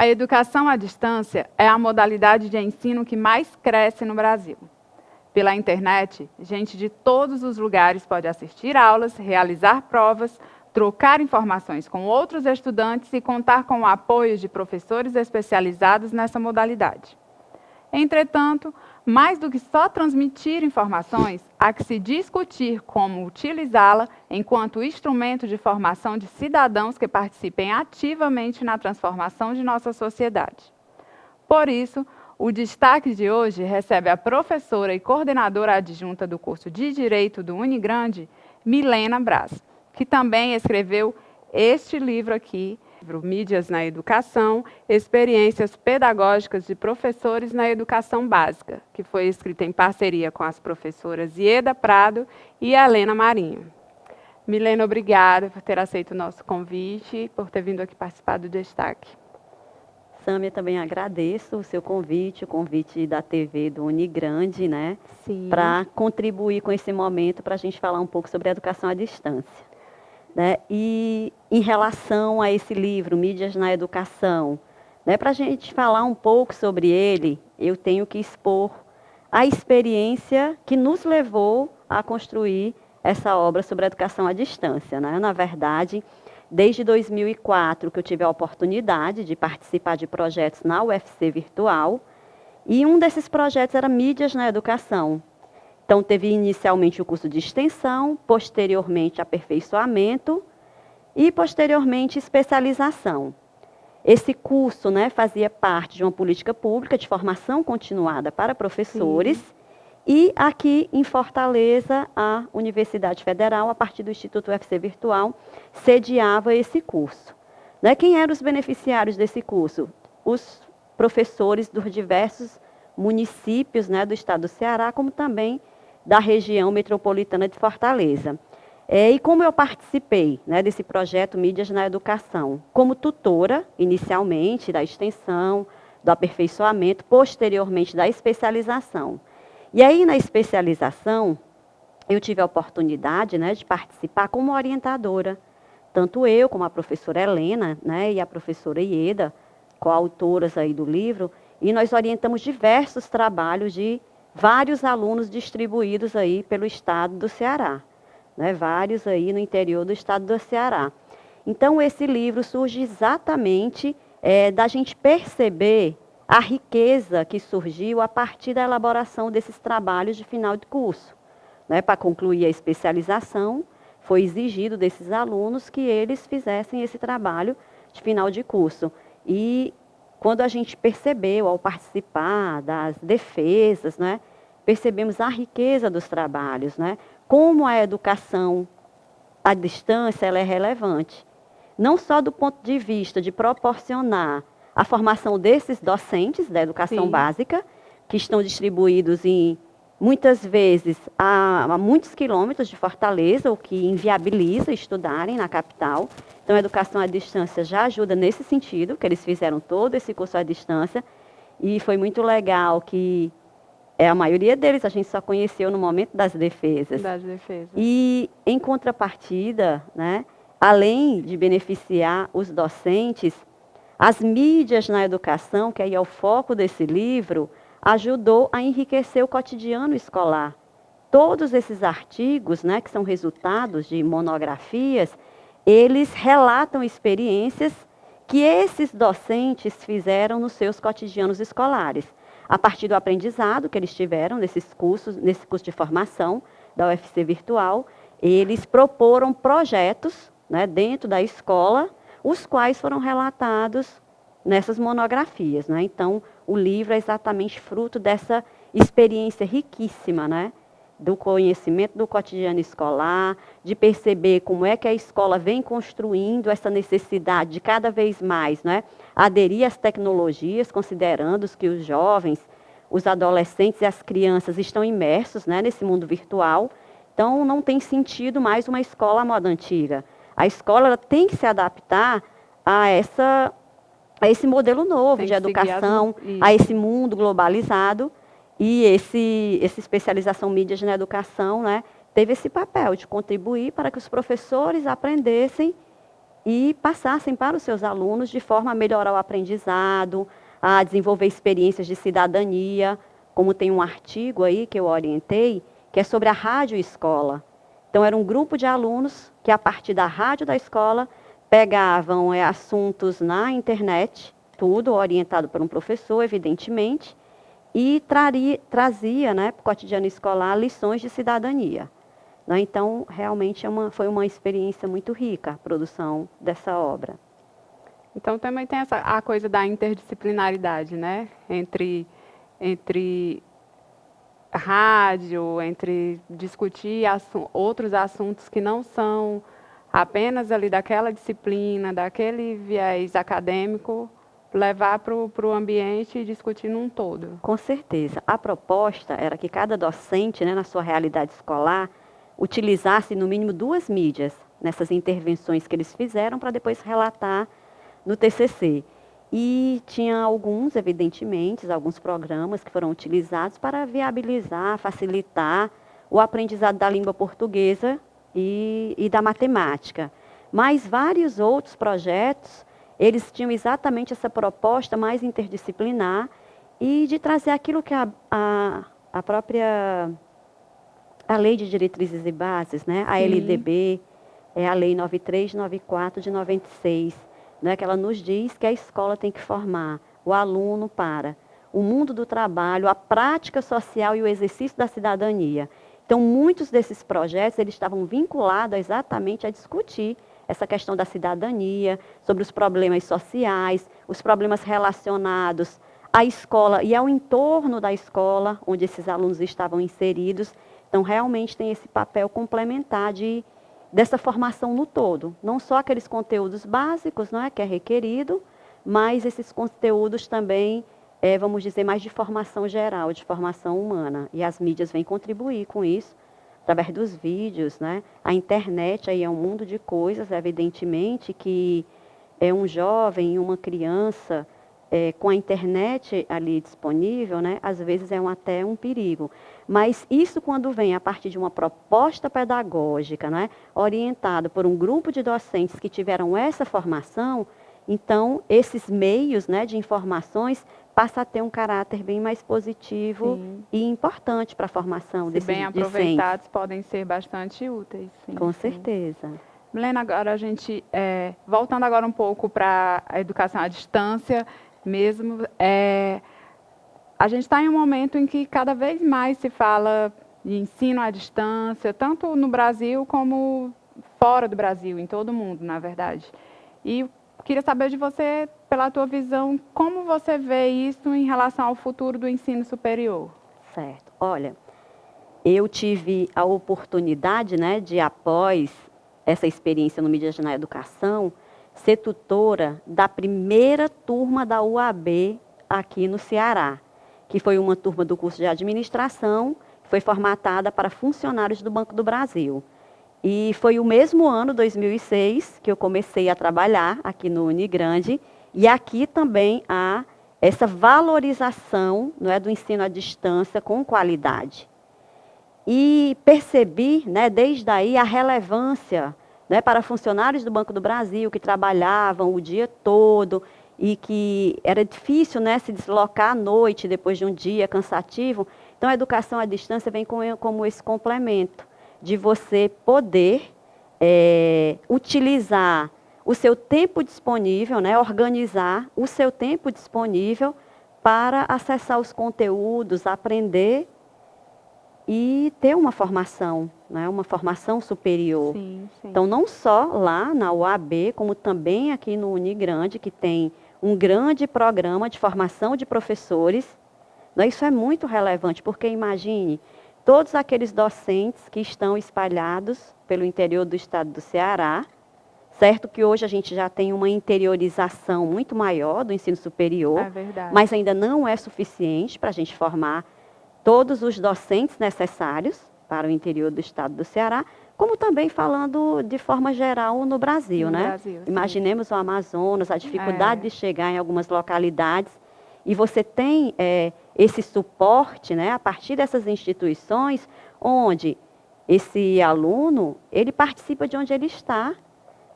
A educação à distância é a modalidade de ensino que mais cresce no Brasil. Pela internet, gente de todos os lugares pode assistir aulas, realizar provas, trocar informações com outros estudantes e contar com o apoio de professores especializados nessa modalidade. Entretanto, mais do que só transmitir informações, há que se discutir como utilizá-la enquanto instrumento de formação de cidadãos que participem ativamente na transformação de nossa sociedade. Por isso, o destaque de hoje recebe a professora e coordenadora adjunta do curso de Direito do Unigrande, Milena Braz, que também escreveu este livro aqui, Mídias na Educação, Experiências Pedagógicas de Professores na Educação Básica, que foi escrita em parceria com as professoras Ieda Prado e Helena Marinho. Milena, obrigada por ter aceito o nosso convite e por ter vindo aqui participar do Destaque. Sâmia, também agradeço o seu convite, o convite da TV do Unigrande, né? Para contribuir com esse momento, para a gente falar um pouco sobre a educação à distância. Né? E em relação a esse livro, Mídias na Educação, né, para a gente falar um pouco sobre ele, eu tenho que expor a experiência que nos levou a construir essa obra sobre a educação à distância. Né? Na verdade, desde 2004 que eu tive a oportunidade de participar de projetos na UFC Virtual, e um desses projetos era Mídias na Educação. Então, teve inicialmente o curso de extensão, posteriormente aperfeiçoamento e, posteriormente, especialização. Esse curso, né, fazia parte de uma política pública de formação continuada para professores. E aqui em Fortaleza, a Universidade Federal, a partir do Instituto UFC Virtual, sediava esse curso. Né? Quem eram os beneficiários desse curso? Os professores dos diversos municípios, né, do estado do Ceará, como também da região metropolitana de Fortaleza. E como eu participei, né, desse projeto Mídias na Educação, como tutora, inicialmente, da extensão, do aperfeiçoamento, posteriormente da especialização. E aí, na especialização, eu tive a oportunidade, né, de participar como orientadora. Tanto eu, como a professora Helena, né, e a professora Ieda, coautoras aí do livro, e nós orientamos diversos trabalhos de vários alunos distribuídos aí pelo estado do Ceará, né? Vários aí no interior do estado do Ceará. Então, esse livro surge exatamente da gente perceber a riqueza que surgiu a partir da elaboração desses trabalhos de final de curso. Né? Para concluir a especialização, foi exigido desses alunos que eles fizessem esse trabalho de final de curso. E quando a gente percebeu, ao participar das defesas, né, percebemos a riqueza dos trabalhos, né, como a educação à distância ela é relevante. Não só do ponto de vista de proporcionar a formação desses docentes da educação básica, que estão distribuídos em, muitas vezes, a muitos quilômetros de Fortaleza, o que inviabiliza estudarem na capital. Então, a educação à distância já ajuda nesse sentido, que eles fizeram todo esse curso à distância, e foi muito legal que a maioria deles a gente só conheceu no momento das defesas. E, em contrapartida, né, além de beneficiar os docentes, as mídias na educação, que aí é o foco desse livro, ajudou a enriquecer o cotidiano escolar. Todos esses artigos, né, que são resultados de monografias, eles relatam experiências que esses docentes fizeram nos seus cotidianos escolares. A partir do aprendizado que eles tiveram nesse curso de formação da UFC Virtual, eles proporam projetos, né, dentro da escola, os quais foram relatados nessas monografias. Né? Então, o livro é exatamente fruto dessa experiência riquíssima, né, do conhecimento do cotidiano escolar, de perceber como é que a escola vem construindo essa necessidade de cada vez mais, né, aderir às tecnologias, considerando que os jovens, os adolescentes e as crianças estão imersos, né, nesse mundo virtual. Então, não tem sentido mais uma escola à moda antiga. A escola ela tem que se adaptar a esse modelo novo de educação, a esse mundo globalizado. E essa especialização mídias na educação, né, teve esse papel de contribuir para que os professores aprendessem e passassem para os seus alunos de forma a melhorar o aprendizado, a desenvolver experiências de cidadania, como tem um artigo aí que eu orientei, que é sobre a rádio escola. Então, era um grupo de alunos que, a partir da rádio da escola, pegavam assuntos na internet, tudo orientado por um professor, evidentemente, e trazia, né, para o cotidiano escolar, lições de cidadania. Né? Então, realmente foi uma experiência muito rica a produção dessa obra. Então, também tem a coisa da interdisciplinaridade, né? Entre rádio, entre discutir outros assuntos que não são apenas ali daquela disciplina, daquele viés acadêmico, levar para o ambiente e discutir num todo. Com certeza. A proposta era que cada docente, né, na sua realidade escolar, utilizasse no mínimo 2 mídias nessas intervenções que eles fizeram para depois relatar no TCC. E tinha alguns, evidentemente, alguns programas que foram utilizados para viabilizar, facilitar o aprendizado da língua portuguesa e da matemática. Mas vários outros projetos, eles tinham exatamente essa proposta mais interdisciplinar e de trazer aquilo que a própria Lei de Diretrizes e Bases, né? A LDB, a Lei 9394 de 96, né? Que ela nos diz que a escola tem que formar o aluno para o mundo do trabalho, a prática social e o exercício da cidadania. Então, muitos desses projetos eles estavam vinculados exatamente a discutir essa questão da cidadania, sobre os problemas sociais, os problemas relacionados à escola e ao entorno da escola, onde esses alunos estavam inseridos. Então, realmente tem esse papel complementar dessa formação no todo. Não só aqueles conteúdos básicos, não é, que é requerido, mas esses conteúdos também, vamos dizer, mais de formação geral, de formação humana. E as mídias vêm contribuir com isso, através dos vídeos, né? A internet aí é um mundo de coisas, evidentemente, que um jovem, uma criança, com a internet ali disponível, né, às vezes até um perigo. Mas isso quando vem a partir de uma proposta pedagógica, né, orientada por um grupo de docentes que tiveram essa formação, então esses meios, né, de informações passam a ter um caráter bem mais positivo. Sim. E importante para a formação desses bem aproveitados, podem ser bastante úteis. Sim, com certeza. Milena, agora a gente, voltando agora um pouco para a educação à distância, mesmo, a gente está em um momento em que cada vez mais se fala de ensino à distância, tanto no Brasil como fora do Brasil, em todo o mundo, na verdade. E queria saber de você, pela tua visão, como você vê isso em relação ao futuro do ensino superior? Certo. Olha, eu tive a oportunidade, né, de, após essa experiência no Mídias na Educação, ser tutora da primeira turma da UAB aqui no Ceará, que foi uma turma do curso de administração, que foi formatada para funcionários do Banco do Brasil. E foi o mesmo ano, 2006, que eu comecei a trabalhar aqui no Unigrande, e aqui também há essa valorização, não é, do ensino à distância com qualidade. E percebi, né, desde aí a relevância, né, para funcionários do Banco do Brasil que trabalhavam o dia todo e que era difícil, né, se deslocar à noite depois de um dia cansativo. Então, a educação à distância vem como esse complemento de você poder utilizar o seu tempo disponível, né, organizar o seu tempo disponível para acessar os conteúdos, aprender e ter uma formação, né, uma formação superior. Sim, sim. Então, não só lá na UAB, como também aqui no Unigrande, que tem um grande programa de formação de professores. Né, isso é muito relevante, porque imagine todos aqueles docentes que estão espalhados pelo interior do estado do Ceará, certo que hoje a gente já tem uma interiorização muito maior do ensino superior, mas ainda não é suficiente para a gente formar todos os docentes necessários para o interior do estado do Ceará, como também falando de forma geral no Brasil, né? Imaginemos o Amazonas, a dificuldade de chegar em algumas localidades, e você tem esse suporte, né, a partir dessas instituições, onde esse aluno, ele participa de onde ele está,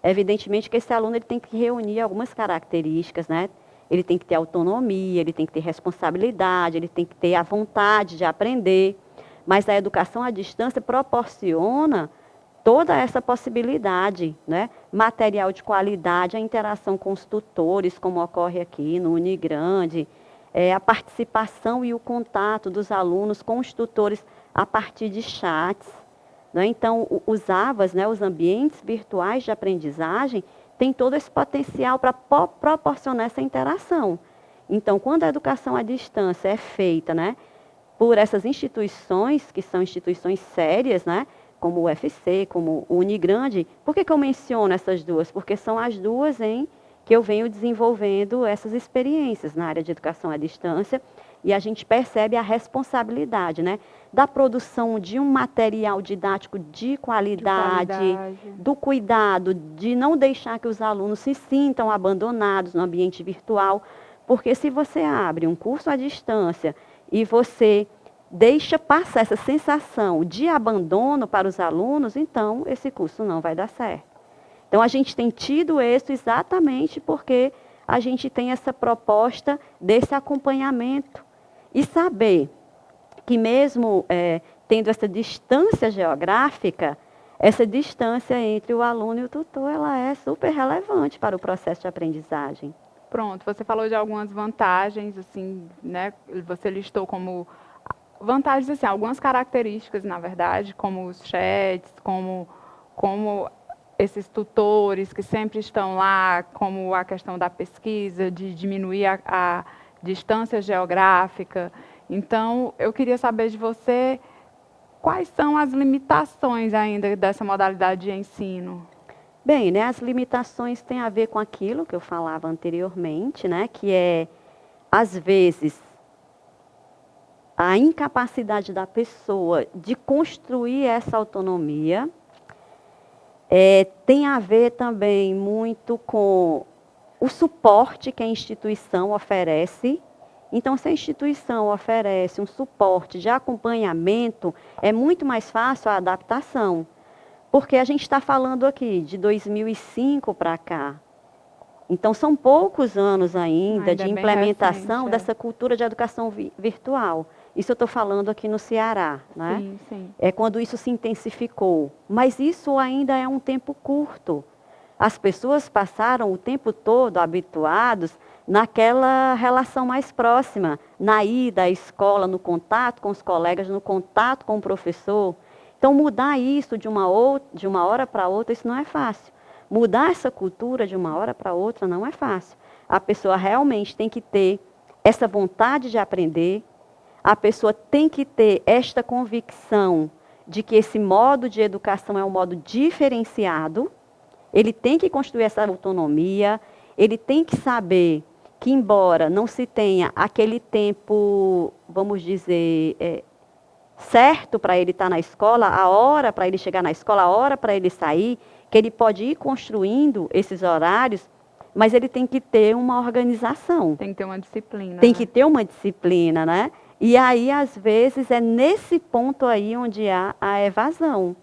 Evidentemente que esse aluno ele tem que reunir algumas características, né? Ele tem que ter autonomia, ele tem que ter responsabilidade, ele tem que ter a vontade de aprender. Mas a educação à distância proporciona toda essa possibilidade, né? Material de qualidade, a interação com os tutores, como ocorre aqui no Unigrande, a participação e o contato dos alunos com os tutores a partir de chats, né? Então, os AVAs, né, os ambientes virtuais de aprendizagem, têm todo esse potencial para proporcionar essa interação. Então, quando a educação à distância é feita, né, por essas instituições, que são instituições sérias, né, como o UFC, como o Unigrande, por que eu menciono essas duas? Porque são as duas que eu venho desenvolvendo essas experiências na área de educação à distância, e a gente percebe a responsabilidade, né, da produção de um material didático de qualidade, do cuidado de não deixar que os alunos se sintam abandonados no ambiente virtual, porque se você abre um curso à distância e você deixa passar essa sensação de abandono para os alunos, então esse curso não vai dar certo. Então, a gente tem tido isso exatamente porque a gente tem essa proposta desse acompanhamento e saber que mesmo tendo essa distância geográfica, essa distância entre o aluno e o tutor, ela é super relevante para o processo de aprendizagem. Pronto, você falou de algumas vantagens, assim, né? Você listou como vantagens, assim, algumas características, na verdade, como os chats, como esses tutores que sempre estão lá, como a questão da pesquisa, de diminuir a distância geográfica. Então, eu queria saber de você quais são as limitações ainda dessa modalidade de ensino. Bem, né, as limitações têm a ver com aquilo que eu falava anteriormente, né, que é, às vezes, a incapacidade da pessoa de construir essa autonomia. Tem a ver também muito com o suporte que a instituição oferece. Então, se a instituição oferece um suporte de acompanhamento, é muito mais fácil a adaptação. Porque a gente está falando aqui de 2005 para cá. Então, são poucos anos ainda de implementação dessa cultura de educação virtual. Isso eu estou falando aqui no Ceará, né? Sim, sim. É quando isso se intensificou. Mas isso ainda é um tempo curto. As pessoas passaram o tempo todo habituados naquela relação mais próxima, na ida à escola, no contato com os colegas, no contato com o professor. Então, mudar isso de uma hora para outra, isso não é fácil. Mudar essa cultura de uma hora para outra não é fácil. A pessoa realmente tem que ter essa vontade de aprender, a pessoa tem que ter esta convicção de que esse modo de educação é um modo diferenciado, ele tem que construir essa autonomia, ele tem que saber que, embora não se tenha aquele tempo, vamos dizer, certo para ele estar na escola, a hora para ele chegar na escola, a hora para ele sair, que ele pode ir construindo esses horários, mas ele tem que ter uma organização. Tem que ter uma disciplina. Tem que ter uma disciplina, né? E aí, às vezes, é nesse ponto aí onde há a evasão.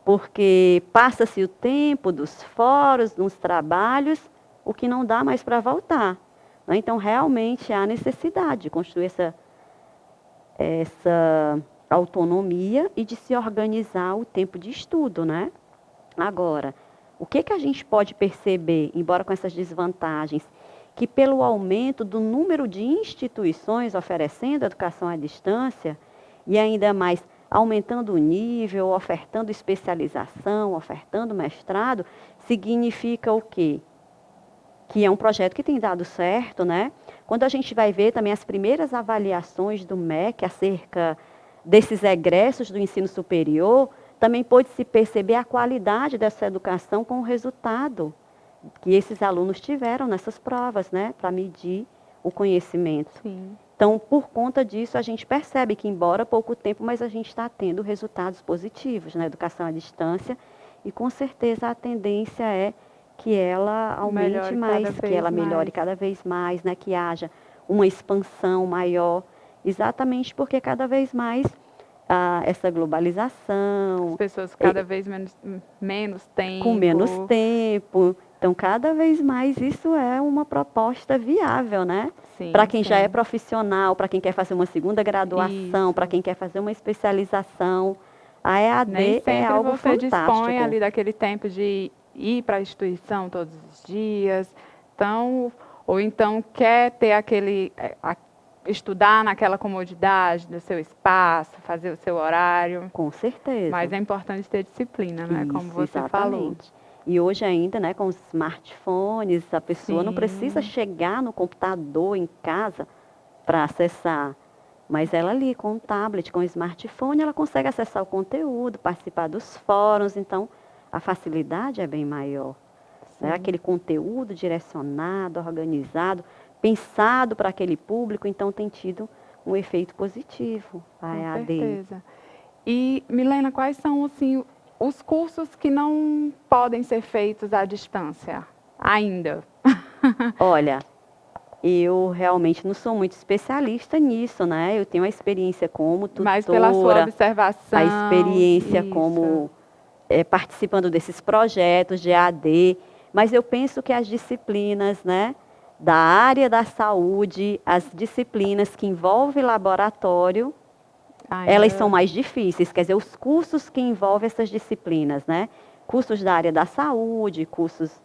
Porque passa-se o tempo dos fóruns, dos trabalhos, o que não dá mais para voltar. Né? Então, realmente, há necessidade de construir essa autonomia e de se organizar o tempo de estudo, né? Agora, o que a gente pode perceber, embora com essas desvantagens, que pelo aumento do número de instituições oferecendo educação à distância, e ainda mais aumentando o nível, ofertando especialização, ofertando mestrado, significa o quê? Que é um projeto que tem dado certo, né? Quando a gente vai ver também as primeiras avaliações do MEC acerca desses egressos do ensino superior, também pôde-se perceber a qualidade dessa educação com o resultado que esses alunos tiveram nessas provas, né, para medir o conhecimento. Sim. Então, por conta disso, a gente percebe que, embora pouco tempo, mas a gente está tendo resultados positivos na educação à distância, e com certeza a tendência é que ela aumente mais, que ela melhore cada vez mais, né, que haja uma expansão maior, exatamente porque cada vez mais essa globalização. As pessoas cada vez menos tempo. Com menos tempo. Então, cada vez mais isso é uma proposta viável, né? Para quem já é profissional, para quem quer fazer uma segunda graduação, para quem quer fazer uma especialização. A EAD Nem é algo você fantástico. Dispõe ali daquele tempo de ir para a instituição todos os dias. Então, ou então quer ter estudar naquela comodidade do seu espaço, fazer o seu horário. Com certeza. Mas é importante ter disciplina, né? Isso, como você exatamente. falou. E hoje ainda, né, com os smartphones, a pessoa não precisa chegar no computador em casa para acessar. Mas ela ali, com o tablet, com o smartphone, ela consegue acessar o conteúdo, participar dos fóruns. Então, a facilidade é bem maior. Né? Aquele conteúdo direcionado, organizado, pensado para aquele público, então tem tido um efeito positivo a EAD. Com certeza. E, Milena, quais são, assim, os cursos que não podem ser feitos à distância ainda? Olha, eu realmente não sou muito especialista nisso, né? Eu tenho a experiência como tutora. Mas pela sua observação. A experiência como participando desses projetos de EAD. Mas eu penso que as disciplinas, né, da área da saúde, as disciplinas que envolvem laboratório, elas são mais difíceis. Quer dizer, os cursos que envolvem essas disciplinas, né? Cursos da área da saúde, cursos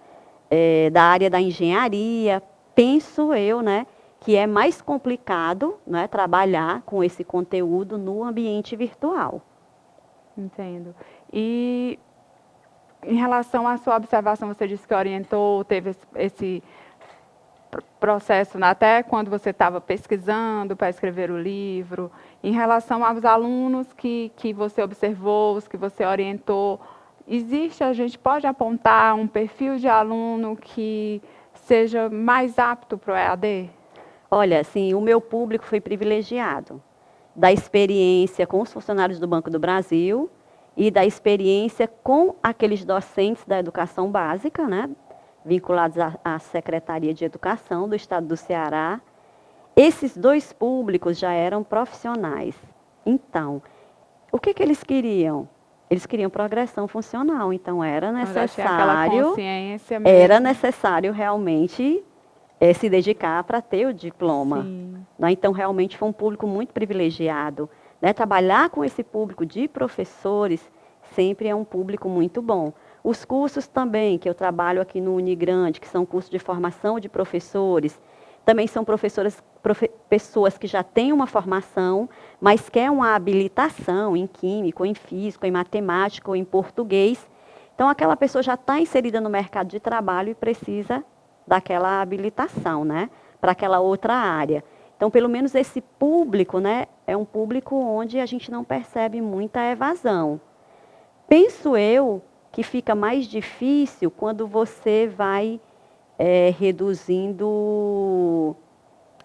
da área da engenharia, penso eu, né, que é mais complicado, né, trabalhar com esse conteúdo no ambiente virtual. Entendo. E em relação à sua observação, você disse que orientou, teve esse processo, até quando você estava pesquisando para escrever o livro, em relação aos alunos que você observou, os que você orientou, a gente pode apontar um perfil de aluno que seja mais apto para o EAD? Olha, sim, o meu público foi privilegiado, da experiência com os funcionários do Banco do Brasil e da experiência com aqueles docentes da educação básica, né, vinculados à Secretaria de Educação do Estado do Ceará. Esses dois públicos já eram profissionais. Então, o que eles queriam? Eles queriam progressão funcional, então era necessário realmente se dedicar para ter o diploma. Né? Então, realmente foi um público muito privilegiado. Né? Trabalhar com esse público de professores sempre é um público muito bom. Os cursos também, que eu trabalho aqui no Unigrande, que são cursos de formação de professores, também são pessoas que já têm uma formação, mas querem uma habilitação em química, ou em física, ou em matemática, ou em português. Então, aquela pessoa já está inserida no mercado de trabalho e precisa daquela habilitação, né, para aquela outra área. Então, pelo menos esse público, né, é um público onde a gente não percebe muita evasão. Penso eu que fica mais difícil quando você vai reduzindo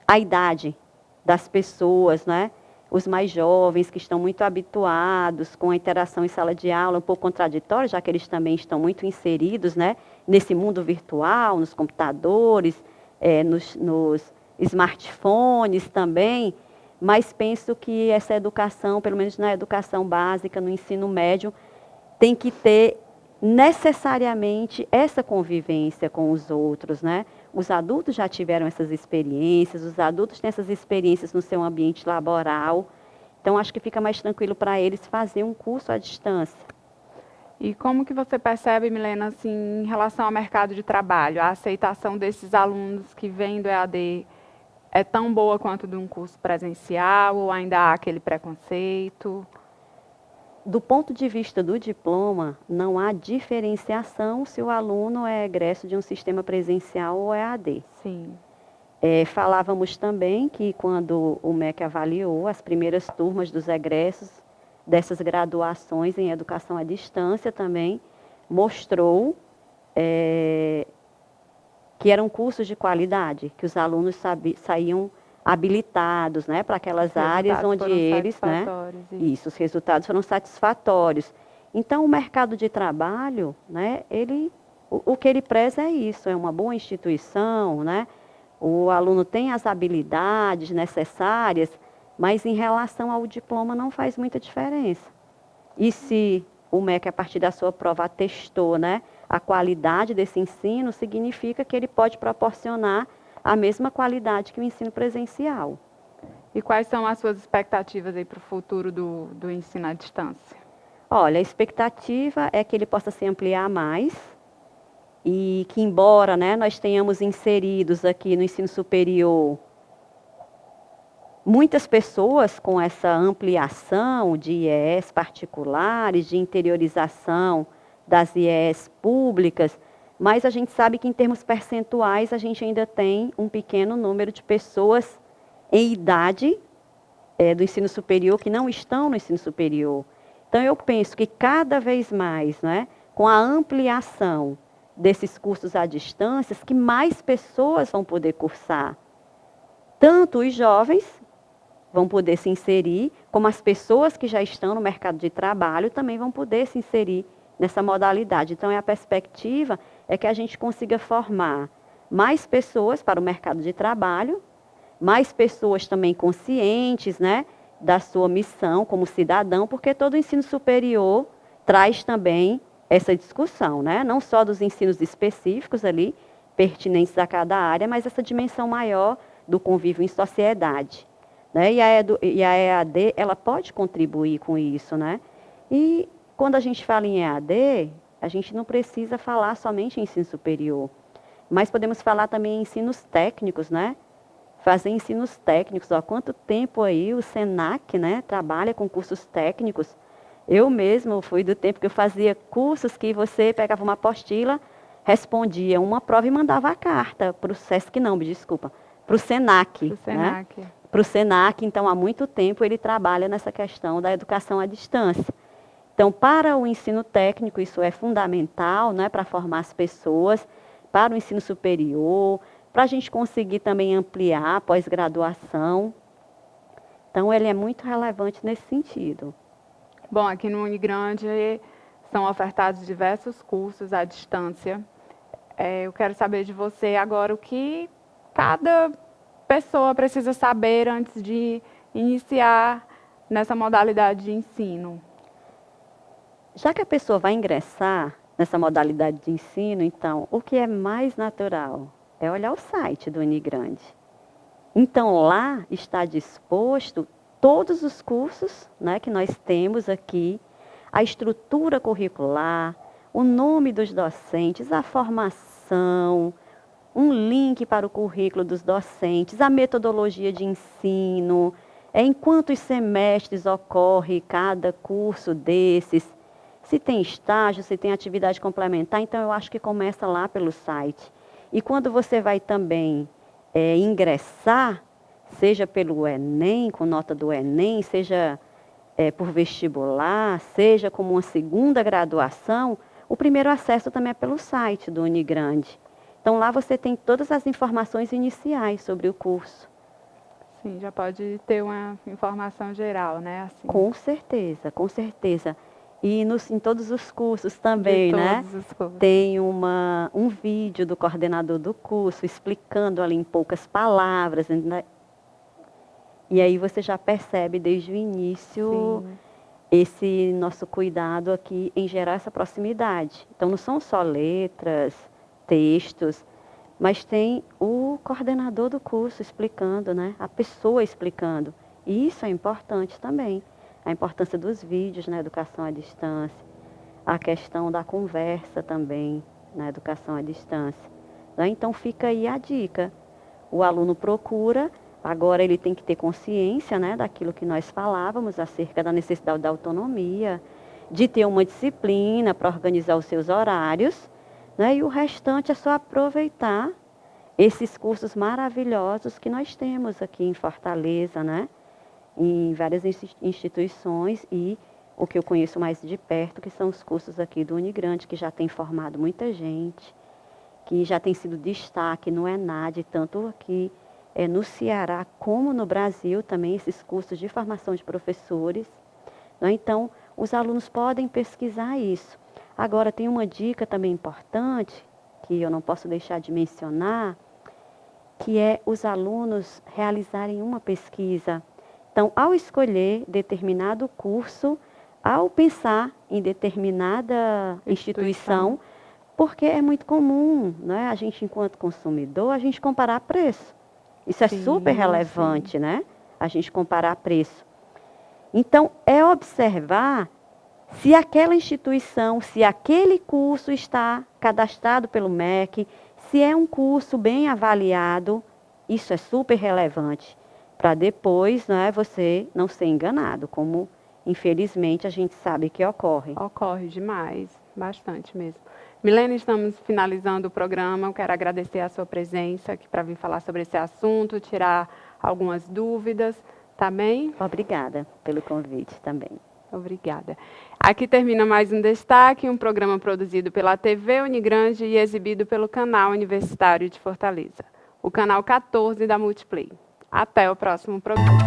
a idade das pessoas, né? Os mais jovens que estão muito habituados com a interação em sala de aula, um pouco contraditório, já que eles também estão muito inseridos, né, nesse mundo virtual, nos computadores, nos smartphones também, mas penso que essa educação, pelo menos na educação básica, no ensino médio, tem que ter necessariamente essa convivência com os outros, né? Os adultos já tiveram essas experiências, os adultos têm essas experiências no seu ambiente laboral, então acho que fica mais tranquilo para eles fazer um curso à distância. E como que você percebe, Milena, assim, em relação ao mercado de trabalho, a aceitação desses alunos que vêm do EAD é tão boa quanto de um curso presencial ou ainda há aquele preconceito? Do ponto de vista do diploma, não há diferenciação se o aluno é egresso de um sistema presencial ou EAD. Sim. Falávamos também que quando o MEC avaliou as primeiras turmas dos egressos dessas graduações em educação à distância também, mostrou que eram cursos de qualidade, que os alunos saíam habilitados, né, para aquelas áreas onde eles, né, os resultados foram satisfatórios. Então, o mercado de trabalho, né, o que ele preza é isso, é uma boa instituição, né, o aluno tem as habilidades necessárias Mas em relação ao diploma não faz muita diferença. E se o MEC, a partir da sua prova, atestou, né, a qualidade desse ensino, significa que ele pode proporcionar a mesma qualidade que o ensino presencial. E quais são as suas expectativas aí para o futuro do ensino à distância? Olha, a expectativa é que ele possa se ampliar mais e que, embora, né, nós tenhamos inseridos aqui no ensino superior muitas pessoas com essa ampliação de IES particulares, de interiorização das IES públicas, mas a gente sabe que em termos percentuais a gente ainda tem um pequeno número de pessoas em idade do ensino superior que não estão no ensino superior. Então eu penso que cada vez mais, né, com a ampliação desses cursos à distância, que mais pessoas vão poder cursar. Tanto os jovens vão poder se inserir, como as pessoas que já estão no mercado de trabalho também vão poder se inserir nessa modalidade. Então, a perspectiva é que a gente consiga formar mais pessoas para o mercado de trabalho, mais pessoas também conscientes, né, da sua missão como cidadão, porque todo o ensino superior traz também essa discussão, né, não só dos ensinos específicos ali, pertinentes a cada área, mas essa dimensão maior do convívio em sociedade. Né? E a EAD, ela pode contribuir com isso, né? E quando a gente fala em EAD, a gente não precisa falar somente em ensino superior, mas podemos falar também em ensinos técnicos, né? Fazer ensinos técnicos. Há quanto tempo aí o SENAC, né, trabalha com cursos técnicos? Eu mesmo fui do tempo que eu fazia cursos que você pegava uma apostila, respondia uma prova e mandava a carta para o SESC, não, me desculpa, para o SENAC. Pro SENAC. Né? Para o SENAC, então, há muito tempo ele trabalha nessa questão da educação à distância. Então, para o ensino técnico, isso é fundamental, né, para formar as pessoas, para o ensino superior, para a gente conseguir também ampliar a pós-graduação. Então, ele é muito relevante nesse sentido. Bom, aqui no Unigrande são ofertados diversos cursos à distância. Eu quero saber de você agora o que cada pessoa precisa saber antes de iniciar nessa modalidade de ensino. Já que a pessoa vai ingressar nessa modalidade de ensino, então, o que é mais natural é olhar o site do Unigrande. Então, lá está disposto todos os cursos, né, que nós temos aqui, a estrutura curricular, o nome dos docentes, a formação, um link para o currículo dos docentes, a metodologia de ensino, em quantos semestres ocorre cada curso desses, se tem estágio, se tem atividade complementar. Então, eu acho que começa lá pelo site. E quando você vai também ingressar, seja pelo Enem, com nota do Enem, seja por vestibular, seja como uma segunda graduação, o primeiro acesso também é pelo site do Unigrande. Então, lá você tem todas as informações iniciais sobre o curso. Sim, já pode ter uma informação geral, né? Assim. Com certeza, com certeza. E em todos os cursos também, né? Tem um vídeo do coordenador do curso explicando ali em poucas palavras. Né? E aí você já percebe desde o início esse nosso cuidado aqui em gerar essa proximidade. Então, não são só letras, textos, mas tem o coordenador do curso explicando, né? A pessoa explicando. E isso é importante também. A importância dos vídeos na educação à distância, a questão da conversa também na educação à distância. Né? Então, fica aí a dica. O aluno procura, agora ele tem que ter consciência, né, daquilo que nós falávamos acerca da necessidade da autonomia, de ter uma disciplina para organizar os seus horários, né, e o restante é só aproveitar esses cursos maravilhosos que nós temos aqui em Fortaleza, né, em várias instituições, e o que eu conheço mais de perto, que são os cursos aqui do Unigrande, que já tem formado muita gente, que já tem sido destaque no ENAD, tanto aqui no Ceará como no Brasil também, esses cursos de formação de professores. Né? Então, os alunos podem pesquisar isso. Agora, tem uma dica também importante, que eu não posso deixar de mencionar, que é os alunos realizarem uma pesquisa Então, ao escolher determinado curso, ao pensar em determinada instituição, porque é muito comum, né? A gente, enquanto consumidor, a gente comparar preço. Isso é super relevante, né? A gente comparar preço. Então, é observar se aquela instituição, se aquele curso está cadastrado pelo MEC, se é um curso bem avaliado, isso é super relevante, para depois, né, você não ser enganado, como infelizmente a gente sabe que ocorre. Ocorre demais, bastante mesmo. Milene, estamos finalizando o programa. Eu quero agradecer a sua presença aqui para vir falar sobre esse assunto, tirar algumas dúvidas, tá bem? Obrigada pelo convite também. Obrigada. Aqui termina mais um Destaque, um programa produzido pela TV Unigrande e exibido pelo Canal Universitário de Fortaleza, o canal 14 da Multiplay. Até o próximo programa.